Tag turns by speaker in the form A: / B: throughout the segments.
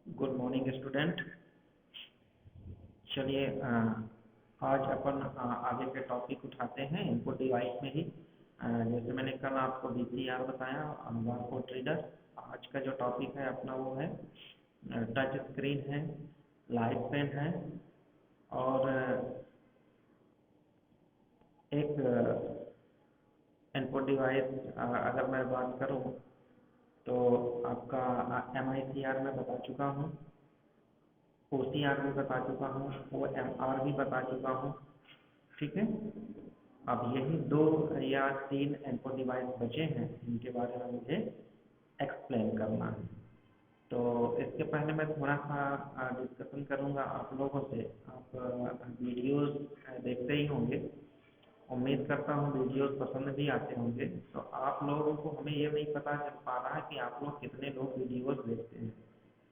A: Good morning student. चलिए आज अपन आगे के टॉपिक उठाते हैं इनपुट डिवाइस में ही। जैसे मैंने कल आपको वीसीआर बताया बारकोड रीडर। आज का जो टॉपिक है अपना वो है टच स्क्रीन है, लाइट पेन है और एक इनपुट डिवाइस अगर मैं बात करूं तो आपका MICR में बता चुका हूं, OCR भी बता चुका हूँ, OMR भी बता चुका हूँ। ठीक है, अब यही 2 या 3 इनपुट डिवाइस बचे हैं, इनके बारे में मुझे एक्सप्लेन करना है। तो इसके पहले मैं थोड़ा सा डिस्कशन करूँगा आप लोगों से। आप वीडियोस देखते ही होंगे, उम्मीद करता हूँ वीडियोस पसंद भी आते होंगे। तो आप लोगों को हमें ये नहीं पता चल पा रहा है कि आप लोग कितने लोग वीडियोस देखते हैं।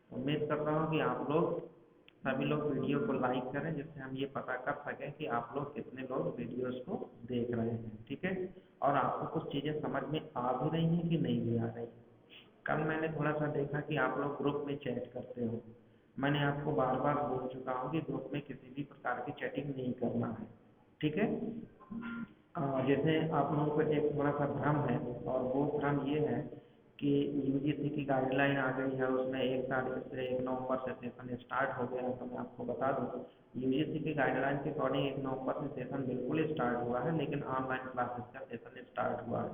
A: उम्मीद करता हूँ कि आप लोग सभी लोग वीडियो को लाइक करें, जिससे हम ये पता कर सकें कि आप लोग कितने लोग वीडियोस को देख रहे हैं। ठीक है, और आपको कुछ चीज़ें समझ में आ भी रही हैं कि नहीं भी आ रही। कल मैंने थोड़ा सा देखा कि आप लोग ग्रुप में चैट करते हो। मैंने आपको बार बार बोल चुका हूँ कि ग्रुप में किसी भी प्रकार की चैटिंग नहीं करना है। ठीक है, जैसे आप लोगों को एक थोड़ा सा भ्रम है, और वो भ्रम ये है कि यूजीसी की गाइडलाइन आ गई है, उसमें 1 तारीख से 1 नवंबर से सेशन स्टार्ट हो गया है। तो मैं आपको बता दूं, यूजीसी की गाइडलाइन के अकॉर्डिंग 1 नवंबर से सेशन बिल्कुल स्टार्ट हुआ है, लेकिन ऑनलाइन क्लासेस का सेशन स्टार्ट हुआ है।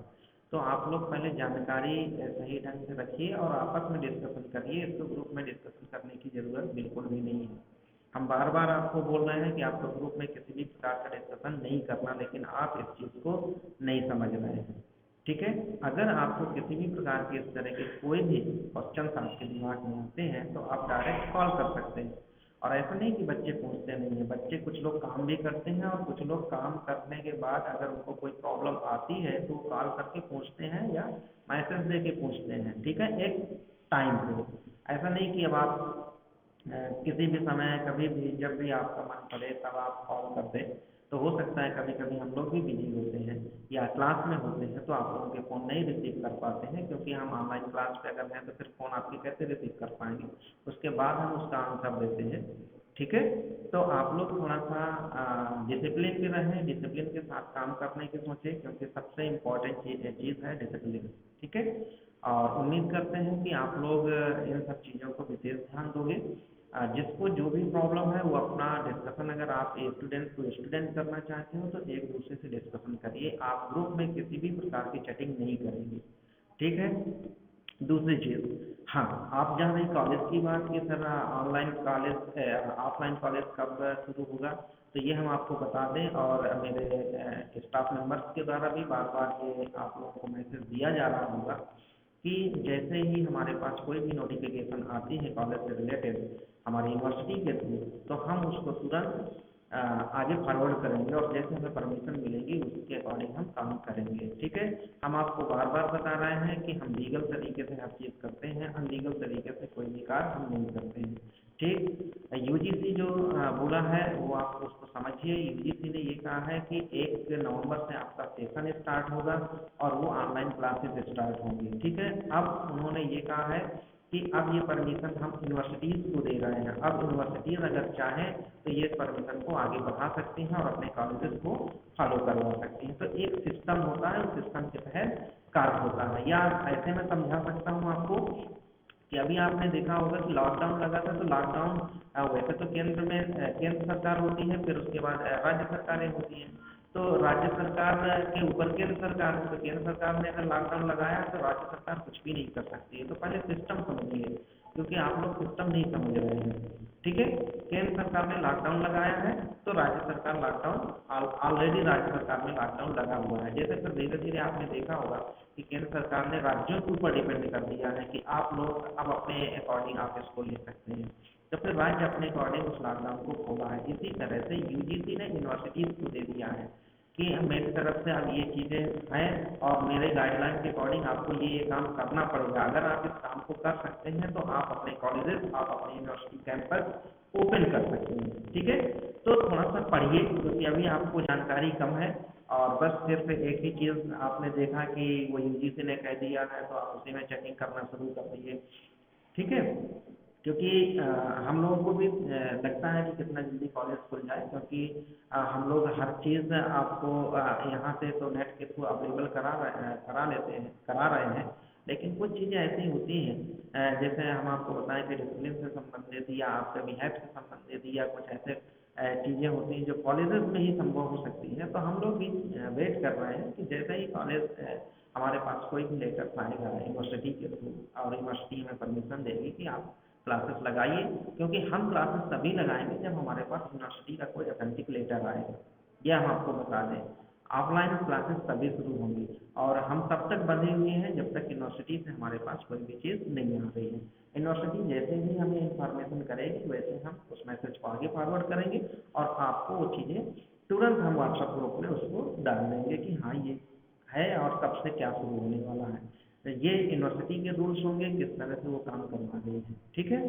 A: तो आप लोग पहले जानकारी सही ढंग से रखिए और आपस में डिस्कशन करिए। इसको ग्रुप में डिस्कशन करने की ज़रूरत बिल्कुल भी नहीं है। हम बार बार आपको बोल रहे हैं कि आपको ग्रुप में किसी भी प्रकार का डिस्कशन नहीं करना, लेकिन आप इस चीज़ को नहीं समझ रहे हैं। ठीक है, अगर आपको किसी भी प्रकार के इस तरह के कोई भी क्वेश्चन आपके दिमाग में आते हैं तो आप डायरेक्ट कॉल कर सकते हैं। और ऐसा नहीं कि बच्चे पूछते नहीं हैं, बच्चे कुछ लोग काम भी करते हैं, और कुछ लोग काम करने के बाद अगर उनको कोई प्रॉब्लम आती है तो कॉल करके पूछते हैं या मैसेज दे के पूछते हैं। ठीक है, एक टाइम पे। ऐसा नहीं कि अब आप किसी भी समय कभी भी जब भी आपका मन पड़े तब आप कॉल कर दें। तो हो सकता है कभी कभी हम लोग भी बिजी होते हैं या क्लास में होते हैं, तो आप लोगों के फ़ोन नहीं रिसीव कर पाते हैं, क्योंकि हम ऑनलाइन क्लास पे अगर हैं तो फिर फ़ोन आपके कैसे रिसीव कर पाएंगे। उसके बाद हम उसका आंसर देते हैं। ठीक है, तो आप लोग थोड़ा सा डिसिप्लिन में रहें, डिसिप्लिन के साथ काम करने की सोचें, क्योंकि सबसे इम्पोर्टेंट चीज़ है डिसिप्लिन। ठीक है, और उम्मीद करते हैं कि आप लोग इन सब चीज़ों को विशेष ध्यान दोगे। जिसको जो भी प्रॉब्लम है वो अपना डिस्कशन, अगर आप स्टूडेंट टू स्टूडेंट करना चाहते हो तो एक दूसरे से डिस्कशन करिए। आप ग्रुप में किसी भी प्रकार की चैटिंग नहीं करेंगे। ठीक है, दूसरी चीज़, हाँ, आप जहाँ भी कॉलेज की बात की sir, online college offline college कब शुरू होगा, तो ये हम आपको बता दें, और मेरे स्टाफ मेंबर्स के द्वारा भी बार बार ये आप लोगों को मैसेज दिया जा रहा होगा कि जैसे ही हमारे पास कोई भी नोटिफिकेशन आती है कॉलेज से रिलेटेड हमारी यूनिवर्सिटी के थ्रू, तो हम उसको तुरंत आगे फॉरवर्ड करेंगे, और जैसे हमें परमिशन मिलेगी उसके अकॉर्डिंग हम काम करेंगे। ठीक है, हम आपको बार बार बता रहे हैं कि हम लीगल तरीके से हर चीज़ करते हैं, अनलीगल तरीके से कोई भी कार्य हम नहीं करते हैं। ठीक, यूजीसी जो बोला है वो आप उसको समझिए। यूजीसी ने ये कहा है कि 1 नवंबर से आपका सेशन स्टार्ट होगा और वो ऑनलाइन क्लासेस स्टार्ट होंगी। ठीक है, अब उन्होंने ये कहा है कि अब ये परमिशन हम यूनिवर्सिटीज़ को दे रहे हैं। अब यूनिवर्सिटीज़ अगर चाहें तो ये परमिशन को आगे बढ़ा सकती हैं और अपने कॉलेजेस को फॉलो करवा सकती हैं। तो एक सिस्टम होता है, उस सिस्टम के तहत कार्य होता है। या ऐसे में समझा सकता हूँ आपको कि अभी आपने देखा होगा कि लॉकडाउन लगा था, तो लॉकडाउन वैसे तो केंद्र में केंद्र सरकार होती है, फिर उसके बाद राज्य सरकारें होती हैं। तो राज्य सरकार के ऊपर केंद्र सरकार है, तो केंद्र सरकार ने अगर लॉकडाउन लगाया तो राज्य सरकार कुछ भी नहीं कर सकती है। तो पहले सिस्टम समझिए, क्योंकि आप लोग सिस्टम नहीं समझ रहे हैं। ठीक है, केंद्र सरकार ने लॉकडाउन लगाया है तो राज्य सरकार लॉकडाउन ऑलरेडी राज्य सरकार में लॉकडाउन लगा हुआ है। जैसे फिर धीरे धीरे आपने देखा होगा कि केंद्र सरकार ने राज्यों के ऊपर डिपेंड कर दिया है कि आप लोग अब अपने अकॉर्डिंग आप इसको ले सकते हैं। तो फिर राज्य अपने अकॉर्डिंग उस लॉकडाउन को खोला है। इसी तरह से यूजीसी ने यूनिवर्सिटीज़ को दे दिया है कि मेरी तरफ से अब ये चीज़ें हैं और मेरे गाइडलाइन के अकॉर्डिंग आपको ये काम करना पड़ेगा। अगर आप इस काम को कर सकते हैं तो आप अपने कॉलेजेस, आप अपने यूनिवर्सिटी कैंपस ओपन कर सकते हैं। ठीक है, तो थोड़ा सा पढ़िए, क्योंकि अभी आपको जानकारी कम है। और बस सिर्फ एक ही चीज़ आपने देखा कि वो यूजीसी ने कह दिया है तो आप उसी में चेकिंग करना शुरू कर दीजिए। ठीक है, क्योंकि हम लोगों को भी लगता है कि कितना जल्दी कॉलेज खुल जाए, क्योंकि हम लोग हर चीज़ आपको यहाँ से तो नेट के थ्रू अवेलेबल करा रहे हैं, लेकिन कुछ चीज़ें ऐसी होती हैं जैसे हम आपको बताएं कि डिसिप्लिन से संबंधित या आपके बिहेव से संबंधित या कुछ ऐसे चीज़ें होती हैं जो कॉलेजेस में ही संभव हो सकती हैं। तो हम लोग भी वेट कर रहे हैं कि जैसे ही कॉलेज हमारे पास कोई भी लेटर आएगा यूनिवर्सिटी के थ्रू और यूनिवर्सिटी हमें परमिशन देगी कि आप क्लासेस लगाइए, क्योंकि हम क्लासेस तभी लगाएंगे जब हमारे पास यूनिवर्सिटी का कोई ऑथेंटिक लेटर आएगा। यह हम आपको बता दें, ऑफलाइन क्लासेस तभी शुरू होंगी और हम तब तक बंधे हुए हैं जब तक यूनिवर्सिटी से हमारे पास कोई भी चीज़ नहीं आ रही है। यूनिवर्सिटी जैसे ही हमें इंफॉर्मेशन करेगी वैसे हम उस मैसेज को आगे फॉरवर्ड करेंगे और आपको वो चीज़ें तुरंत हम व्हाट्सएप ग्रुप में उसको डाल देंगे कि हाँ ये है और कब से क्या शुरू होने वाला है। तो ये यूनिवर्सिटी के रूल्स होंगे, किस तरह से वो काम करवा रही है, ठीक है।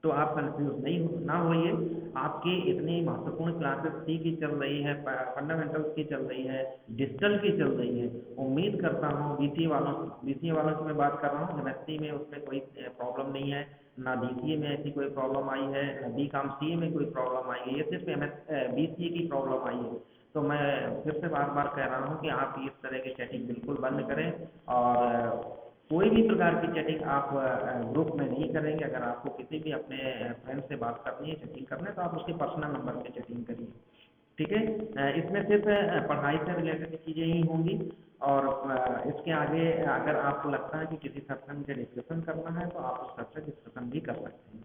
A: तो आप कंफ्यूज नहीं हो ना होइए। आपकी इतनी महत्वपूर्ण क्लासेस सी की चल रही है, फंडामेंटल्स की चल रही है, डिजिटल की चल रही है। उम्मीद करता हूँ बीसीए वालों की मैं बात कर रहा हूँ, एमएससी में उसमें कोई प्रॉब्लम नहीं है, ना बीसीए में ऐसी कोई प्रॉब्लम आई है, ना बीकॉम सीए में कोई प्रॉब्लम आई है, ये सिर्फ बीसीए की प्रॉब्लम आई है। तो मैं फिर से बार बार कह रहा हूँ कि आप इस तरह की चैटिंग बिल्कुल बंद करें और कोई भी प्रकार की चैटिंग आप ग्रुप में नहीं करेंगे। अगर आपको किसी भी अपने फ्रेंड से बात करनी है, चैटिंग करना है, तो आप उसके पर्सनल नंबर पे चैटिंग करिए, ठीक है। इसमें सिर्फ पढ़ाई से रिलेटेड चीज़ें ही होंगी और इसके आगे अगर आपको लगता है कि किसी सर से मुझे डिस्कशन करना है तो आप उस सर से डिस्कशन भी कर सकते हैं,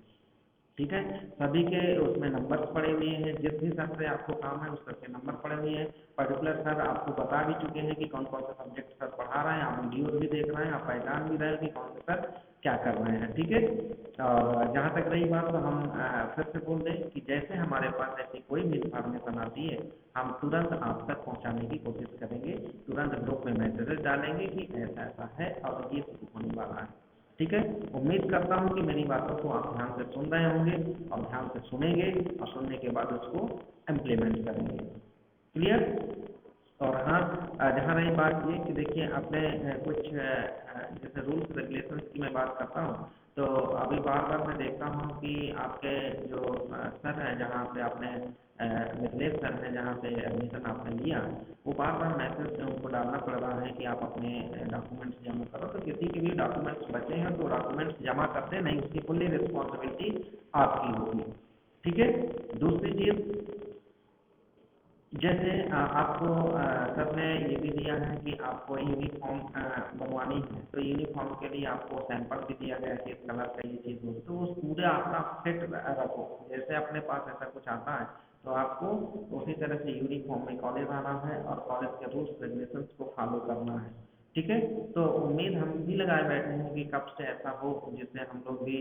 A: ठीक है। सभी के उसमें नंबर पड़े हुए हैं, जिस भी सर से आपको काम है उस सर के नंबर पड़े हुए हैं। पर्टिकुलर सर आपको बता भी चुके हैं कि कौन कौन से सब्जेक्ट सर पढ़ा रहे हैं, आप वीडियोज भी देख रहे हैं, आप पहचान भी रहे हैं कि कौन से सर क्या कर रहे हैं, ठीक है। और जहाँ तक रही बात, तो हम फिर से बोल दें कि जैसे हमारे पास ऐसी कोई भी इंफॉर्मेशन आती है हम तुरंत आप तक पहुँचाने की कोशिश करेंगे, तुरंत ग्रुप में मैसेजेस डालेंगे कि ऐसा ऐसा है और ये शुरू होने वाला है, ठीक है। उम्मीद करता हूँ कि मेरी बातों को आप ध्यान से सुन रहे होंगे और ध्यान से सुनेंगे और सुनने के बाद उसको इम्प्लीमेंट करेंगे, क्लियर। और हाँ, जहाँ रही बात ये कि देखिए अपने कुछ जैसे रूल्स रेगुलेशंस की मैं बात करता हूँ, तो अभी बार बार मैं देखता हूँ कि आपके जो सर हैं जहाँ पे आपने मिथिलेश सर हैं जहाँ से एडमिशन आपने लिया, वो बार बार मैसेज उनको डालना पड़ रहा है कि आप अपने डॉक्यूमेंट्स जमा करो। तो किसी के भी डॉक्यूमेंट्स बचे हैं तो डॉक्यूमेंट्स जमा करते नहीं, उसकी फुल्ली रिस्पॉन्सिबिलिटी आपकी होगी, ठीक है। दूसरी चीज़, जैसे आपको सर ने ये भी दिया है कि आपको यूनिफॉर्म बनवानी है, तो यूनिफॉर्म के लिए आपको सैंपल भी दिया गया है कि इस कलर का ये चीज़ होगी, तो उस पूरे आपका फिट रखो। जैसे अपने पास ऐसा कुछ आता है तो आपको उसी तरह से यूनिफॉर्म में कॉलेज आना है और कॉलेज के रूल्स रेगुलेशंस को फॉलो करना है, ठीक है। तो उम्मीद हम भी लगाए बैठे हैं कि कब से ऐसा हो जिससे हम लोग भी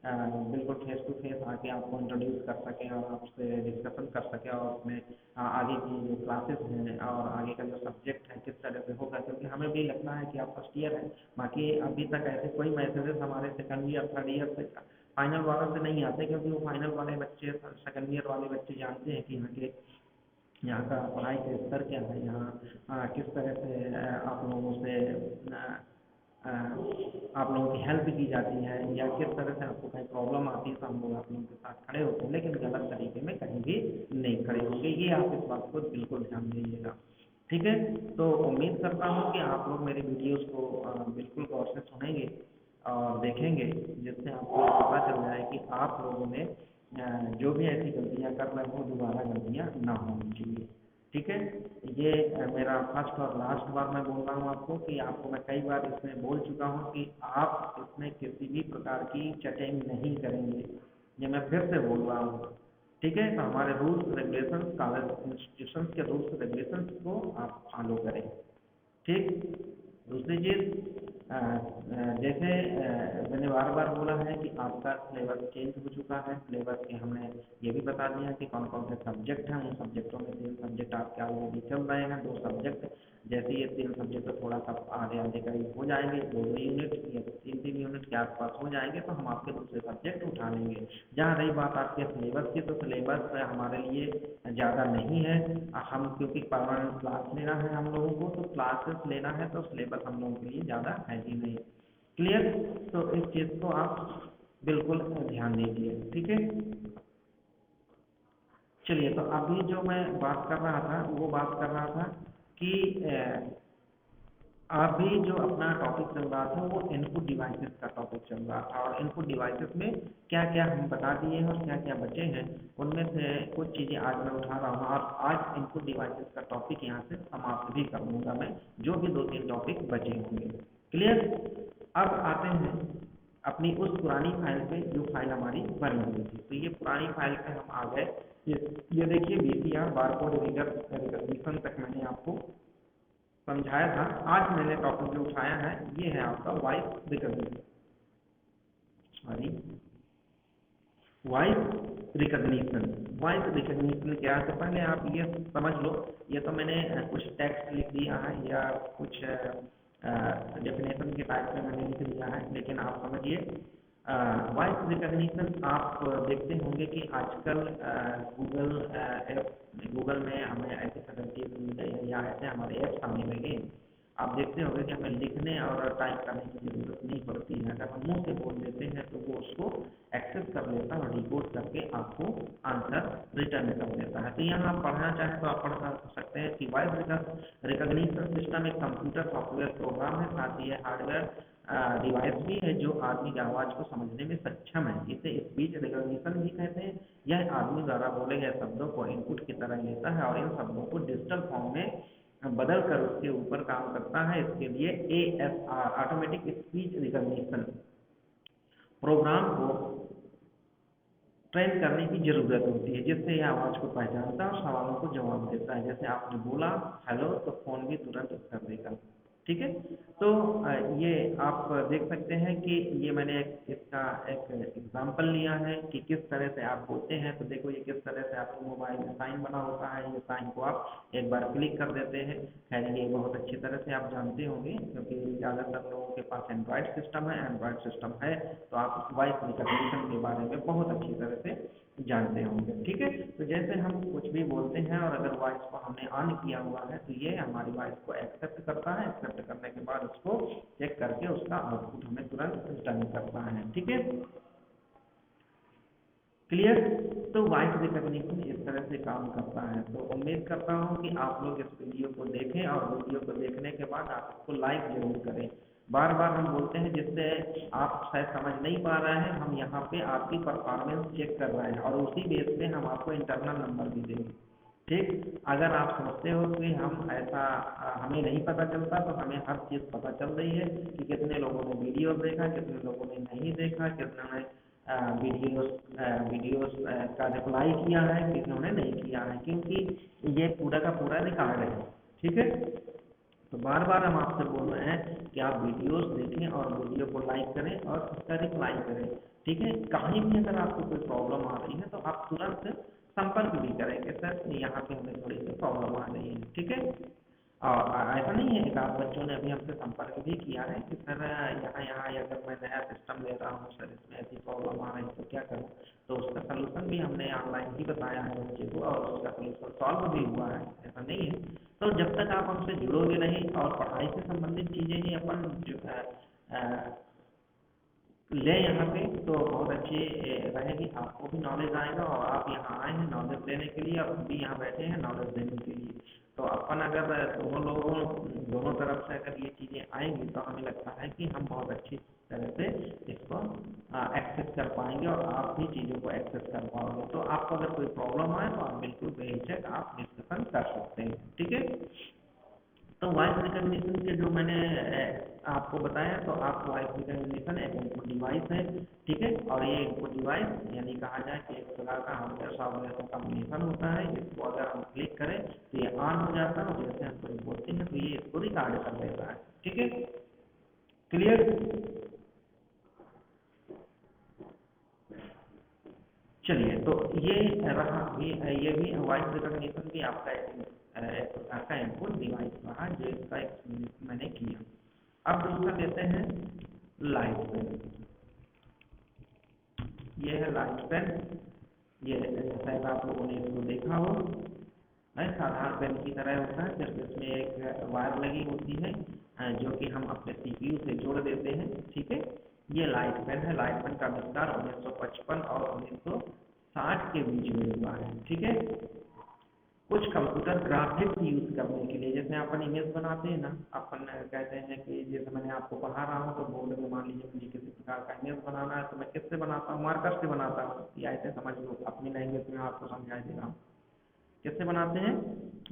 A: बिल्कुल फेस टू फेस आके आपको इंट्रोड्यूस कर सकें और आपसे डिस्कशन कर सकें और उसमें आगे की जो क्लासेस हैं और आगे का जो सब्जेक्ट है किस तरह से होगा, क्योंकि हमें भी लगता है कि आप फर्स्ट ईयर हैं। बाकी अभी तक ऐसे कोई मैसेजेस हमारे सेकंड ईयर थर्ड ईयर से फाइनल वालों से नहीं आते, क्योंकि वो फाइनल वाले बच्चे सेकंड ईयर वाले बच्चे जानते हैं कि यहाँ का पढ़ाई का स्तर क्या है, यहाँ किस तरह से आप लोगों से अ, आप लोगों की हेल्प की जाती है या किस तरह से आपको कहीं प्रॉब्लम आती है तो हम लोग आप लोगों के साथ खड़े होते हैं, लेकिन गलत तरीके में कहीं भी नहीं खड़े होंगे। ये आप इस बात को बिल्कुल ध्यान दीजिएगा, ठीक है। तो उम्मीद करता हूँ कि आप लोग मेरी वीडियोस को बिल्कुल गौर से सुनेंगे और देखेंगे, जिससे आपको पता चल जाए कि आप लोगों ने जो भी ऐसी गलतियाँ कर रहे हो दोबारा गलतियाँ ना होनी चाहिए, ठीक है। ये मेरा फर्स्ट और लास्ट बार मैं बोल रहा हूँ आपको कि आपको मैं कई बार इसमें बोल चुका हूँ कि आप इसमें किसी भी प्रकार की चैटिंग नहीं करेंगे, ये मैं फिर से बोल रहा हूँ, ठीक है। तो हमारे रूल्स रेगुलेशंस, कॉलेज इंस्टीट्यूशन के रूल्स रेगुलेशंस को आप फॉलो करें, ठीक। दूसरी चीज़, जैसे मैंने बार बार बोला है कि आपका सिलेबस चेंज हो चुका है। सिलेबस के हमने ये भी बता दिया कि कौन कौन से सब्जेक्ट हैं, उन सब्जेक्टों में 3 सब्जेक्ट आपके ऑलरेडी चल रहे हैं, 2 सब्जेक्ट। जैसे ये 3 सब्जेक्ट थोड़ा सा आधे आधे करीब हो जाएंगे, 2 2 यूनिट या 3 3 यूनिट के आसपास हो जाएंगे, तो हम आपके दूसरे सब्जेक्ट उठा लेंगे। जहाँ रही बात आपके सिलेबस की, तो सिलेबस हमारे लिए ज़्यादा नहीं है। हम क्योंकि परमानेंट क्लास लेना है हम लोगों को, तो क्लासेस लेना है, तो सिलेबस हम लोगों के लिए ज़्यादा है ही नहीं, क्लियर। तो इस चीज़ को आप बिल्कुल ध्यान दीजिए, ठीक है। चलिए, तो अभी जो मैं बात कर रहा था वो बात कर रहा था कि अभी जो अपना टॉपिक चल रहा था वो इनपुट डिवाइसेस का टॉपिक चल रहा था, और इनपुट डिवाइसेस में क्या क्या हम बता दिए हैं और क्या क्या बचे हैं, उनमें से कुछ चीज़ें आज मैं उठा रहा हूँ, और आज इनपुट डिवाइसेस का टॉपिक यहाँ से समाप्त भी कर दूंगा मैं, जो भी 2-3 टॉपिक बचे होंगे। क्लियर। अब आते हैं अपनी उस पुरानी फाइल पे जो फाइल हमारी बनी हुई थी। तो ये पुरानी फाइल पे हम आ गए। ये देखिए, बीसीआर बारकोड रीडर रिकॉग्निशन तक मैंने आपको समझाया था। आज मैंने टॉपिक जो उठाया है ये है आपका voice recognition, sorry, voice recognition. Voice recognition क्या है, तो पहले आप ये समझ लो, ये तो मैंने कुछ टेक्स्ट लिख दिया है या कुछ डेफिनेशन के टाइप में मैंने लिख दिया है, लेकिन आप समझिए। वॉइस रिकॉग्निशन आप देखते होंगे कि आजकल गूगल ऐप, गूगल में हमें ऐसे फैसिलिटीज मिल गई है या ऐसे हमारे ऐप्स आने लगे। आप देखते होंगे कि हमें लिखने और टाइप करने की ज़रूरत नहीं पड़ती है। अगर हम मुंह से बोल देते हैं तो वो उसको एक्सेस कर लेता है और डिकोड करके आपको आंसर रिटर्न कर देता है। तो यहाँ आप पढ़ना चाहें तो आप पढ़ सकते हैं कि वॉइस रिकॉग्निशन सिस्टम एक कंप्यूटर सॉफ्टवेयर प्रोग्राम है, साथ ही हार्डवेयर डिवाइस भी है जो आदमी की आवाज़ को समझने में सक्षम है। इसे स्पीच रिकॉग्निशन भी कहते हैं। यह आदमी द्वारा बोले गए शब्दों को इनपुट की तरह लेता है और इन शब्दों को डिजिटल फॉर्म में बदल कर उसके ऊपर काम करता है। इसके लिए ASR automatic speech recognition program को ट्रेन करने की जरूरत होती है, जिससे यह आवाज़ को पहचानता है और सवालों को जवाब देता है। जैसे आपने बोला हेलो, तो फोन भी तुरंत उत्तर देगा। ठीक है। तो ये आप देख सकते हैं कि ये मैंने इसका एक एग्जांपल लिया है कि किस तरह से आप बोलते हैं। तो देखो, ये किस तरह से आपके मोबाइल में साइन बना होता है। ये साइन को आप एक बार क्लिक कर देते हैं। खैर, ये बहुत अच्छी तरह से आप जानते होंगे, क्योंकि ज़्यादातर लोगों के पास एंड्रॉयड सिस्टम है। एंड्रॉयड सिस्टम है तो आप वॉइस रिकॉग्निशन के बारे में बहुत अच्छी तरह से जानते होंगे। ठीक है। तो जैसे हम कुछ भी बोलते हैं और अगर वॉइस को हमने ऑन किया हुआ है तो ये हमारी वॉइस को एक्सेप्ट करता है। एक्सेप्ट करने के बाद उसको चेक करके उसका आउटपुट हमें तुरंत रिटर्न करता है। ठीक है। क्लियर। तो वॉइस रिकॉग्निशन इस तरह से काम करता है। तो उम्मीद करता हूँ कि आप लोग इस वीडियो को देखें और वीडियो को देखने के बाद आप इसको लाइक जरूर करें। बार बार हम बोलते हैं, जिससे आप शायद समझ नहीं पा रहे हैं, हम यहाँ पे आपकी परफॉर्मेंस चेक कर रहे हैं और उसी बेस पे हम आपको इंटरनल नंबर भी देंगे। ठीक। अगर आप समझते हो कि हम ऐसा हमें नहीं पता चलता, तो हमें हर चीज़ पता चल रही है कि कितने लोगों ने वीडियो देखा, कितने लोगों ने नहीं देखा, कितने ने वीडियोस वीडियोस का रिप्लाई किया है, किन्होंने नहीं किया है, क्योंकि ये पूरा का पूरा रिकॉर्ड है। ठीक है। तो बार बार हम आपसे बोल रहे हैं कि आप वीडियोस देखें और वीडियो को लाइक करें और उसका रिप्लाई करें। ठीक है। कहीं भी अगर आपको कोई प्रॉब्लम आ रही है तो आप तुरंत संपर्क भी करेंगे, सर यहाँ पे हमें थोड़ी सी प्रॉब्लम आ रही है। ठीक है। और ऐसा नहीं है, एक आध बच्चों ने अभी हमसे संपर्क भी किया है कि सर यहाँ अगर मैं नया सिस्टम ले रहा हूँ सर, इसमें ऐसी प्रॉब्लम आ रही है तो क्या करूँ। तो उसका सलूशन भी हमने ऑनलाइन ही बताया है बच्चे को और उसका सलूशन सॉल्व भी हुआ है, ऐसा नहीं है। तो जब तक आप हमसे जुड़ोगे नहीं और पढ़ाई से संबंधित चीज़ें ही अपन जो ले यहाँ पे, तो बहुत अच्छी रहेगी। आपको भी नॉलेज आएगा और आप यहाँ आए हैं नॉलेज लेने के लिए, आप भी यहाँ बैठे हैं नॉलेज देने के लिए। तो अपन अगर दोनों तरफ से अगर ये चीज़ें आएंगी तो हमें लगता है कि हम बहुत अच्छी तरह से इसको एक्सेस कर पाएंगे और आप भी चीज़ों को एक्सेस कर पाओगे। तो आपको अगर कोई प्रॉब्लम आए तो आप बिल्कुल बेहिचक आप डिस्कशन कर सकते हैं। ठीक है। तो वॉइस रिकॉग्निशन के जो मैंने आपको बताया, तो आप वॉइस रिकॉग्निशन एक इनपुट डिवाइस है। ठीक है। और ये इनपुट डिवाइस यानी कहा जाए कि एक प्रकार का हार्डवेयर सॉफ्टवेयर का कॉम्बिनेशन होता है। इसको अगर हम क्लिक करें तो ये ऑन हो जाता है और जैसे हम कोई बोलते हैं तो ये इसको रिकॉर्ड कर लेता है। ठीक है। क्लियर। चलिए, तो ये रहा ये भी वॉइस रिकॉग्निशन भी आपका एक प्रकार का इनपुट डिवाइस रहा, जो इसका एक्सपीरियंस मैंने किया। अब दूसरा लेते हैं लाइट पेन। ये है लाइट पेन। ये शायद आप लोगों ने इसको देखा हो, है साधारण पेन की तरह होता है, सिर्फ इसमें एक वायर लगी होती है जो कि हम अपने CPU से जोड़ देते हैं। ठीक है। ये लाइट पेन है। लाइट पेन का आविष्कार 1955 और 1960 के बीच में हुआ है। ठीक है। कुछ कंप्यूटर ग्राफिक्स यूज करने के लिए, जैसे अपन इमेज बनाते हैं ना, अपन कहते हैं कि जैसे मैंने आपको पढ़ा रहा हूँ तो बोर्ड में मान लीजिए मुझे किसी प्रकार का इमेज बनाना है तो मैं किससे बनाता हूँ? मार्कर से बनाता हूँ। या ऐसे समझ लो, अपनी लैंग्वेज में आपको समझा दे रहा हूँ। किससे बनाते हैं?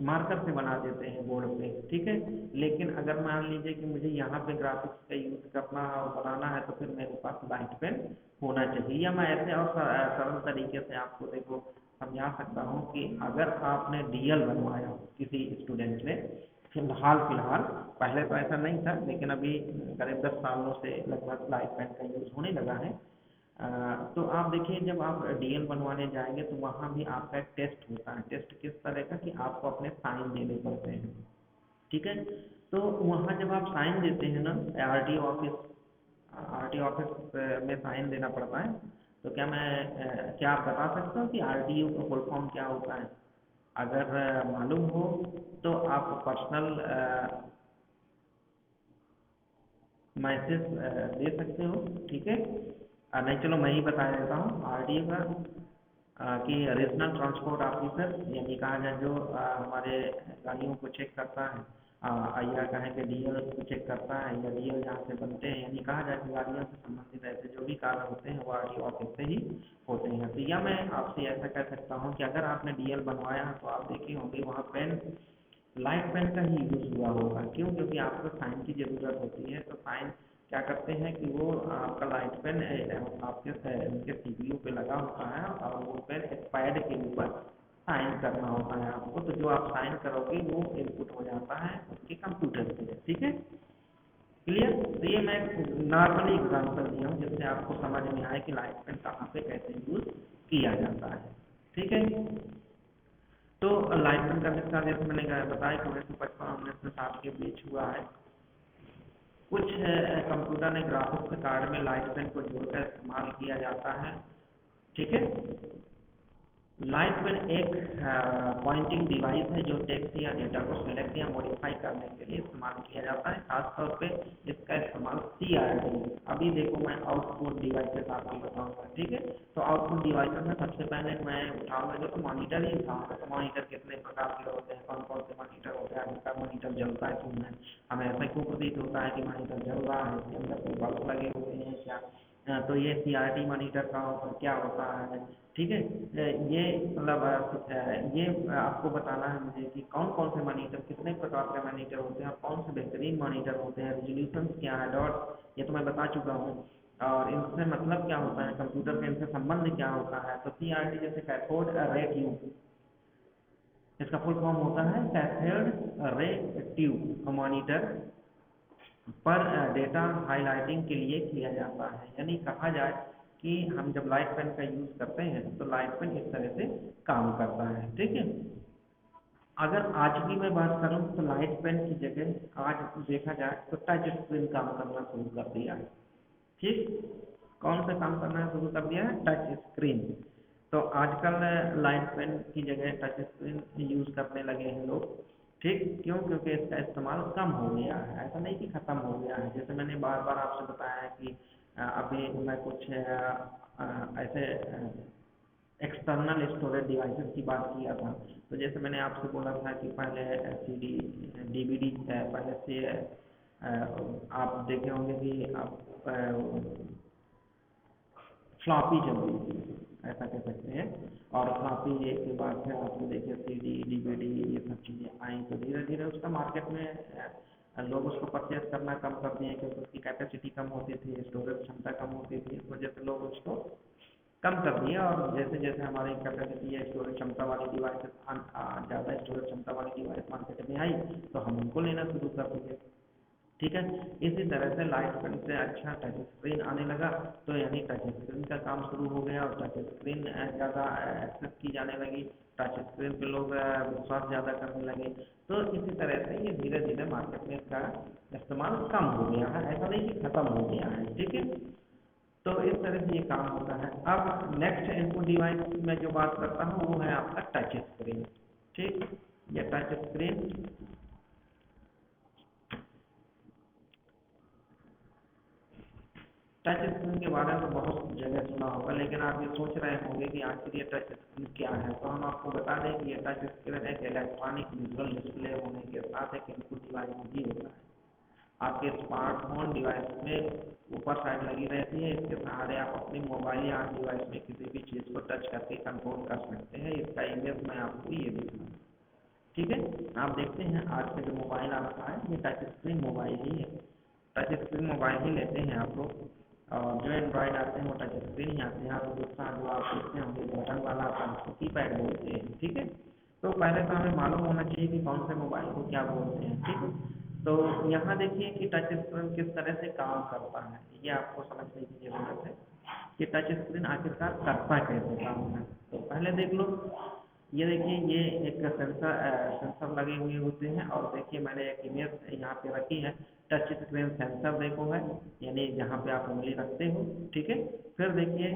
A: मार्कर से बना देते हैं बोर्ड पे। ठीक है। लेकिन अगर मान लीजिए कि मुझे यहाँ पे ग्राफिक्स का यूज करना और बनाना है तो फिर मेरे पास लाइट पेन होना चाहिए। या मैं ऐसे और सरल तरीके से आपको देखो समझा सकता हूँ कि अगर आपने डीएल बनवाया किसी स्टूडेंट ने, फिलहाल फिलहाल, पहले तो ऐसा नहीं था लेकिन अभी करीब 10 सालों से लगभग लाइट पेन का यूज होने लगा है। तो आप देखिए, जब आप डीएल बनवाने जाएंगे तो वहाँ भी आपका एक टेस्ट होता है। टेस्ट किस तरह का? कि आपको अपने साइन देने पड़ते हैं। ठीक है। तो वहाँ जब आप साइन देते हैं ना, आरटीओ ऑफिस में साइन देना पड़ता है। तो क्या आप बता सकते हो कि आरटीओ का फुल फॉर्म क्या होता है? अगर मालूम हो तो आप पर्सनल मैसेज दे सकते हो। ठीक है। नहीं, चलो मैं ही बता देता हूँ। आरटीओ का कि रीजनल ट्रांसपोर्ट ऑफिसर, यानी कहा जाए जो हमारे गाड़ियों को चेक करता है, या कहें कि डीएल को चेक करता है, या डीएल जहाँ से बनते हैं, यानी कहा जाए कि गाड़ियों से संबंधित ऐसे जो भी कार्य होते हैं वो आरटीओ ऑफिस से ही होते हैं। तो या मैं आपसे ऐसा कह सकता हूँ कि अगर आपने डीएल बनवाया तो आप देखे होंगे वहाँ पेन, लाइट पेन का ही यूज हुआ होगा। क्यों? क्योंकि आपको साइन की ज़रूरत होती है। तो साइन क्या करते हैं कि वो आपका लाइट पेन आपके उनके सीपीयू पे लगा होता है और वो पेन एक पैड के ऊपर साइन करना होता है आपको। तो जो आप साइन करोगे वो इनपुट हो जाता है उसके कंप्यूटर पे। ठीक है। क्लियर? तो ये मैं नॉर्मली एग्जाम्पल दिया हूँ जिससे आपको समझ में आए कि लाइट पेन कहाँ पे कैसे यूज किया जाता है। ठीक है। तो लाइट पेन का आविष्कार जैसे मैंने बताया कि 1955 और 1960 के बीच हुआ है। कुछ कंप्यूटर ने ग्राफिक्स कार्ड में लाइट पेन को जोड़कर इस्तेमाल किया जाता है। ठीक है। लाइट पेन एक पॉइंटिंग डिवाइस है जो टेक्स्ट या डेटा को सिलेक्ट या मॉडिफाई करने के लिए इस्तेमाल किया जाता है। खासतौर पे इसका इस्तेमाल सीआरटी, अभी देखो मैं आउटपुट डिवाइसेस आपको बताऊंगा। ठीक है। तो आउटपुट डिवाइसेस में सबसे पहले मैं उठाऊंगा देखो मॉनिटर ही उठाऊंगा। तो मॉनिटर कितने प्रकार के होते हैं, कौन कौन से मॉनिटर होते हैं, जिसका मॉनिटर जलता है क्यों है, हमें ऐसा क्यों प्रतीत होता है कि मॉनिटर जल रहा है, इसके अंदर कोई बल्ब लगे हुए हैं क्या? तो ये सीआरटी मॉनिटर का क्या होता है? ठीक है। ये मतलब ये आपको बताना है मुझे कि कौन कौन से मॉनिटर, कितने प्रकार के मॉनिटर होते हैं और कौन से बेहतरीन मॉनिटर होते हैं, रेजोल्यूशन क्या है, डॉट, ये तो मैं बता चुका हूँ। और इनसे मतलब क्या होता है, कंप्यूटर का इनसे संबंध क्या होता है? तो सीआरटी जैसे कैथोड रे ट्यूब, इसका फुल फॉर्म होता है कैथोड रे ट्यूब मॉनिटर पर डेटा हाइलाइटिंग के लिए किया जाता है। यानी कहा जाए कि हम जब लाइट पेन का यूज़ करते हैं तो लाइट पेन इस तरह से काम करता है। ठीक है। अगर आज की मैं बात करूं तो लाइट पेन की जगह आज देखा जाए तो टच स्क्रीन काम करना शुरू कर दिया है। ठीक। कौन सा काम करना शुरू कर दिया है? Touch screen. तो आजकल लाइट पेन की जगह टच स्क्रीन यूज़ करने लगे हैं लोग। ठीक। क्यों? क्योंकि इसका इस्तेमाल कम हो गया है, ऐसा नहीं कि ख़त्म हो गया है। जैसे मैंने बार बार आपसे बताया है कि अभी मैं कुछ ऐसे एक्सटर्नल स्टोरेज डिवाइसेस की बात किया था। तो जैसे मैंने आपसे बोला था कि पहले सीडी, डीवीडी, पहले से आप देखे होंगे कि आप फ्लॉपी चलती थी, ऐसा कह सकते हैं। और फ्लॉपी के बाद फिर आपने देखे सीडी, डीवीडी, ये सब चीज़ें आई। तो धीरे धीरे उसका मार्केट में लोग उसको परचेज करना कम कर दिए क्योंकि उसकी कैपेसिटी कम होती थी, स्टोरेज क्षमता कम होती थी। इस वजह से लोग उसको कम कर दिए। और जैसे जैसे हमारी कैपेसिटी या स्टोरेज क्षमता वाली डिवाइस ज़्यादा स्टोरेज क्षमता वाली डिवाइस मार्केट में आई तो हम उनको लेना शुरू कर दिए। ठीक है। इसी तरह से लाइट पेन से अच्छा टच स्क्रीन आने लगा। तो यानी टच स्क्रीन का काम शुरू हो गया और टच स्क्रीन ज़्यादा एक्सेस की जाने लगी। टच स्क्रीन पे लोग विश्वास ज़्यादा करने लगे। तो इसी तरह से ये धीरे धीरे मार्केट में इसका इस्तेमाल कम हो गया है, ऐसा नहीं कि ख़त्म हो गया है। ठीक है। तो इस तरह से ये काम होता है। अब नेक्स्ट इनपुट डिवाइस में जो बात करता हूँ वो है आपका टच स्क्रीन। ठीक। ये टच स्क्रीन टच स्क्रीन के बारे में बहुत जगह सुना होगा, लेकिन आप ये सोच रहे होंगे कि आखिर ये टच स्क्रीन क्या है। तो हम आपको बता दें कि ये टच स्क्रीन एक इलेक्ट्रॉनिक विजुअल डिस्प्ले होने के साथ एक इनपुट डिवाइस भी होता है। आपके स्मार्टफोन डिवाइस में ऊपर साइड लगी रहती है, इसके सहारे आप अपनी मोबाइल या डिवाइस में किसी भी चीज़ को टच करके कंट्रोल कर सकते हैं। इसका इमेज मैं आपको ये दिखाऊँ, ठीक है। आप देखते हैं आज का जो मोबाइल आपका है ये टच स्क्रीन मोबाइल ही है, टच स्क्रीन मोबाइल ही लेते हैं आप लोग। और जो एंड्रॉइड आते हैं वो टच स्क्रीन ही आते हैं, और दूसरा जो आप देखते हैं हम बटन वाला आता है उसको कीपैड बोलते हैं, ठीक है। तो पहले तो हमें मालूम होना चाहिए कि कौन से मोबाइल को क्या बोलते हैं, ठीक है। तो यहाँ देखिए कि टच स्क्रीन किस तरह से काम करता है, ये आपको समझने की जरूरत है कि टच स्क्रीन आखिरकार करता कैसे काम है। तो पहले देख लो, ये देखिए ये एक सेंसर लगे हुए होते हैं, और देखिए मैंने एक इमेज यहाँ पे रखी है। टच स्क्रीन सेंसर देखो है, यानी जहाँ पे आप उंगली रखते हो, ठीक है। फिर देखिए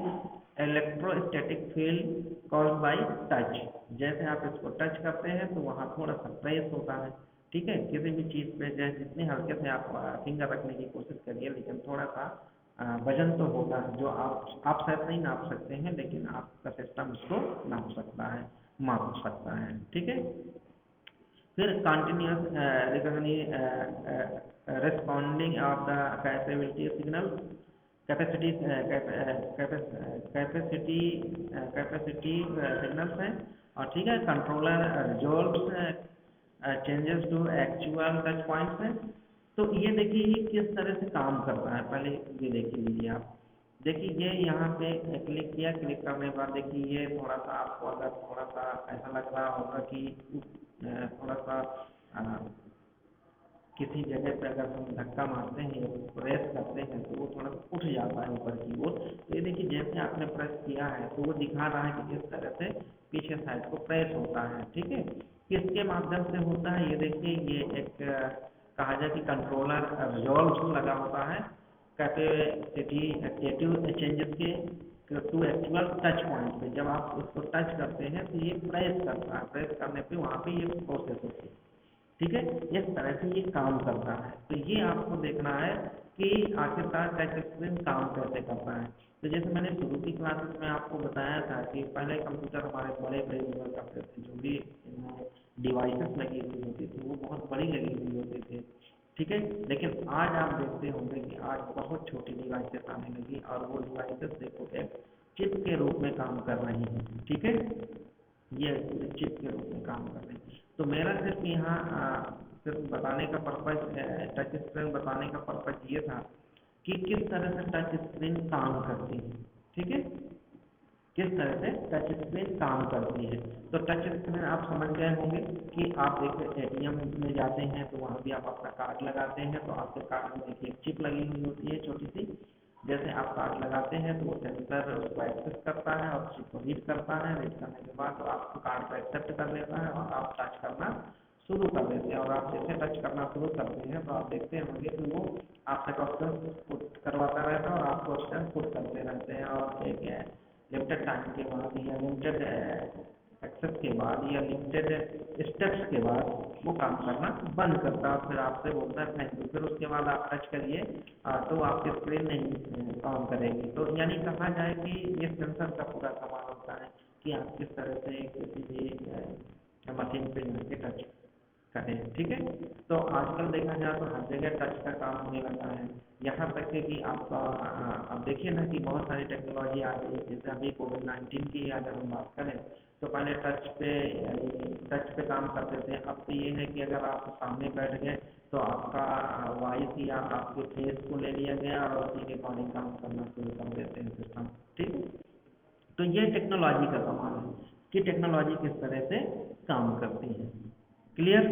A: electrostatic field called by touch, जैसे आप इसको टच करते हैं तो वहाँ थोड़ा सा प्रेस होता है, ठीक है। किसी भी चीज़ पे जैसे जितने हल्के से आप फिंगर रखने की कोशिश करिए, लेकिन थोड़ा सा वजन तो होगा, जो आप शायद नहीं नाप सकते हैं, लेकिन आपका सिस्टम उसको नाप सकता है, माप सकता है, ठीक है। फिर continuous responding of the capability signal, capacity capacity capacity signals हैं, और ठीक है। Controller resolves changes to actual touch points हैं। तो ये देखिए ये किस तरह से काम करता है, पहले ये देख लीजिए आप। देखिए ये यहाँ पे क्लिक किया, क्लिक करने के बाद देखिए ये थोड़ा सा आपको अगर थोड़ा सा ऐसा लग रहा होगा कि थोड़ा सा अ, किसी जगह पे अगर हम धक्का मारते हैं या प्रेस करते हैं तो वो थोड़ा सा उठ जाता है ऊपर की ओर। तो ये देखिए जैसे आपने प्रेस किया है तो वो दिखा रहा है कि किस तरह से पीछे साइड को प्रेस होता है, ठीक है। किसके माध्यम से होता है, ये देखिए ये एक कहा जाए कि कंट्रोलर रिजॉल्व लगा होता है कैपेसिटी एक्टिव चेंजेस के टू एक्चुअल टच पॉइंट पे। जब आप उसको टच करते हैं तो ये प्रेस करता है, प्रेस करने पे वहाँ पे ये प्रोसेस होती है, ठीक है। इस तरह से ये काम करता है। तो ये आपको देखना है कि आखिरकार टच स्क्रीन काम कैसे करता है। तो जैसे मैंने शुरू की क्लासेस में आपको बताया था कि पहले कंप्यूटर हमारे बड़े बड़े हुआ करते थे, जो भी इनमें डिवाइसेस लगी हुई होती थी वो बहुत बड़ी लगी हुई होती थी, ठीक है। लेकिन आज आप देखते होंगे कि आज बहुत छोटी डिवाइसेस आने लगी, और वो डिवाइसेस देखो एक चिप के रूप में काम कर रही हैं, ठीक है। ये चिप के रूप में काम कर रही है। तो मेरा सिर्फ यहाँ सिर्फ बताने का पर्पज, टच स्क्रीन बताने का पर्पज ये था कि किस तरह से टच स्क्रीन काम करती है, ठीक है। किस तरह से टच स्क्रीन काम करती है। तो टच स्क्रीन आप समझ गए होंगे कि आप देखिए एटीएम में जाते हैं तो वहाँ भी आप अपना कार्ड लगाते हैं, तो आपके कार्ड में देखिए एक चिप लगी हुई होती है छोटी सी। जैसे आप कार्ड लगाते हैं तो वो सेंसर उसको एक्सेस करता है और चिप को रीड करता है, रीड करने के बाद तो आपको कार्ड को एक्सेप्ट कर लेता है और आप टच करना शुरू कर देते हैं। और आप जैसे टच करना शुरू करते हैं तो आप देखते होंगे कि वो आपसे क्वेश्चन पुट करवाता रहता है और आप क्वेश्चन पुट करते रहते हैं, और एक लिमिटेड टाइम के बाद या लिमिटेड एक्सेस के बाद या लिमिटेड स्टेप्स के बाद वो काम करना बंद करता है, फिर आपसे बोलता है थैंक यू। फिर उसके बाद आप टच करिए तो आपकी स्क्रीन नहीं काम करेगी। तो यानी कहा जाए कि ये सेंसर का पूरा कमाल होता है कि आप किस तरह से किसी भी मशीन पे जाके टच करें, ठीक है। तो आजकल देखा जाए तो हर जगह टच का काम होने लगा है। यहाँ तक है कि आपका अब देखिए ना कि बहुत सारी टेक्नोलॉजी आ गई है। जैसे अभी कोविड-19 की अगर हम बात करें तो पहले टच पे काम करते थे। अब तो ये है कि अगर आप सामने बैठ गए तो आपका वॉइस या आपके फेस को ले लिया गया और उसी के अकॉर्डिंग काम करना शुरू कर देते हैं सिस्टम, ठीक है। तो ये टेक्नोलॉजी का कमाल है कि टेक्नोलॉजी किस तरह से काम करती है। क्लियर।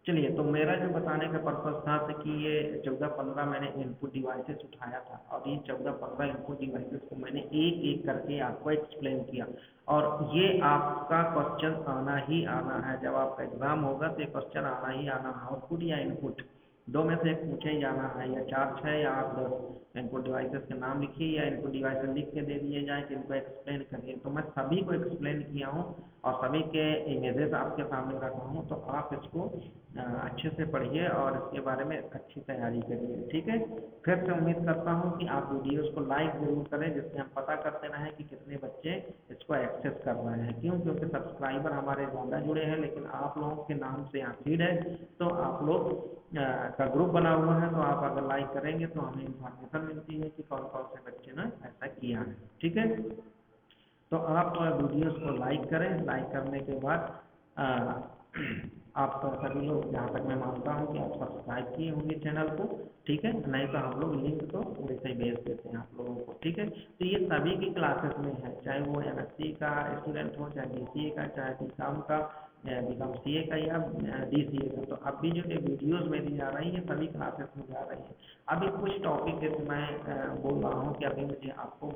A: चलिए, तो मेरा जो बताने का पर्पज था कि ये 14-15 मैंने इनपुट डिवाइसेस उठाया था, और ये 14-15 इनपुट डिवाइसेस को मैंने एक एक करके आपको एक्सप्लेन किया। और ये आपका क्वेश्चन आना ही आना है, जब आपका एग्जाम होगा तो ये क्वेश्चन आना ही आना है। आउटपुट या इनपुट दो में से एक पूछे ही जाना है, या 4, 6 या 8, 10। इनपुट डिवाइसेस के नाम लिखिए या इनपुट डिवाइसेस लिख के दे दिए जाए कि इनको एक्सप्लेन करिए। तो मैं सभी को एक्सप्लेन किया हूँ और सभी के इमेजेस आपके सामने रखा हूँ, तो आप इसको अच्छे से पढ़िए और इसके बारे में अच्छी तैयारी करिए। ठीक है, फिर से उम्मीद करता हूँ कि आप वीडियोस को लाइक जरूर करें, जिससे हम पता करते रहें कि कितने बच्चे इसको एक्सेस कर रहे हैं। क्यों? क्योंकि सब्सक्राइबर हमारे ज़्यादा जुड़े हैं, लेकिन आप लोगों के नाम से यहाँ फीड है, तो आप लोग का ग्रुप बना हुआ है, तो आप अगर लाइक करेंगे तो हमें इन्फॉर्मेशन मिलती है कि कौन कौन से बच्चे ने ऐसा किया है। ठीक है, तो आप वीडियोस को लाइक करें। लाइक करने के बाद आप सभी लोग, जहाँ तक मैं मानता हूँ कि आप सब्सक्राइब किए होंगे चैनल को। ठीक है, नहीं तो हम लोग लिंक तो वैसे ही भेज देते हैं आप लोगों को। ठीक है, तो ये सभी की क्लासेस में है, चाहे वो MSc का स्टूडेंट हो, चाहे BCA का, चाहे BCom का, BCom CA का या DCA का। तो अभी जो ये वीडियोज़ मेरी जा रही है सभी क्लासेस में जा रही है। अभी कुछ टॉपिक जैसे मैं बोल रहा हूँ कि अभी मुझे आपको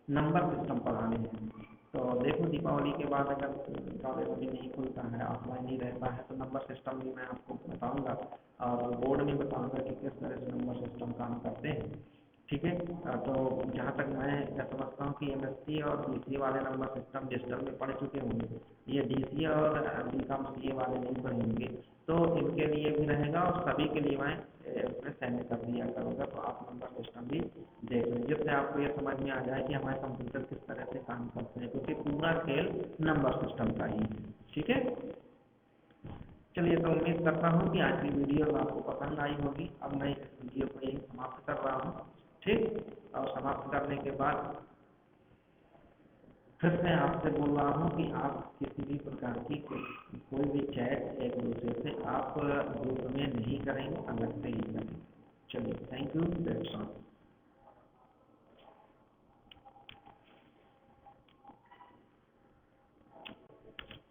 A: नंबर सिस्टम पढ़ाने हैं। तो देखो, दीपावली के बाद अगर कॉलेज अभी नहीं खुलता है, ऑफलाइन ही रहता है, तो नंबर सिस्टम भी मैं आपको बताऊंगा और बोर्ड में बताऊंगा कि किस तरह से नंबर सिस्टम काम करते हैं। ठीक है, तो जहाँ तक मैं समझता हूँ कि MSc और BCA वाले नंबर सिस्टम डिजिटल में पढ़ चुके होंगे, ये DCA और BCom CA वाले नहीं पढ़े होंगे, तो इनके लिए भी रहेगा और सभी के लिए मैं उसमें सेंड कर दिया करूँगा। तो आप नंबर सिस्टम भी देख लें, जिससे आपको ये समझ में आ जाए कि हमारे कंप्यूटर किस तरह से काम करते हैं, क्योंकि पूरा खेल नंबर सिस्टम का ही है। ठीक है, चलिए, तो उम्मीद करता हूँ कि आज की वीडियो आपको पसंद आई होगी। अब मैं इस वीडियो को यही समाप्त कर रहा हूँ। ठीक, और समाप्त करने के बाद फिर मैं आपसे बोल रहा हूँ कि आप किसी भी प्रकार की कोई भी चैट एक दूसरे से आप ग्रुप में नहीं करेंगे, अलग से ही करेंगे। चलिए, थैंक यू।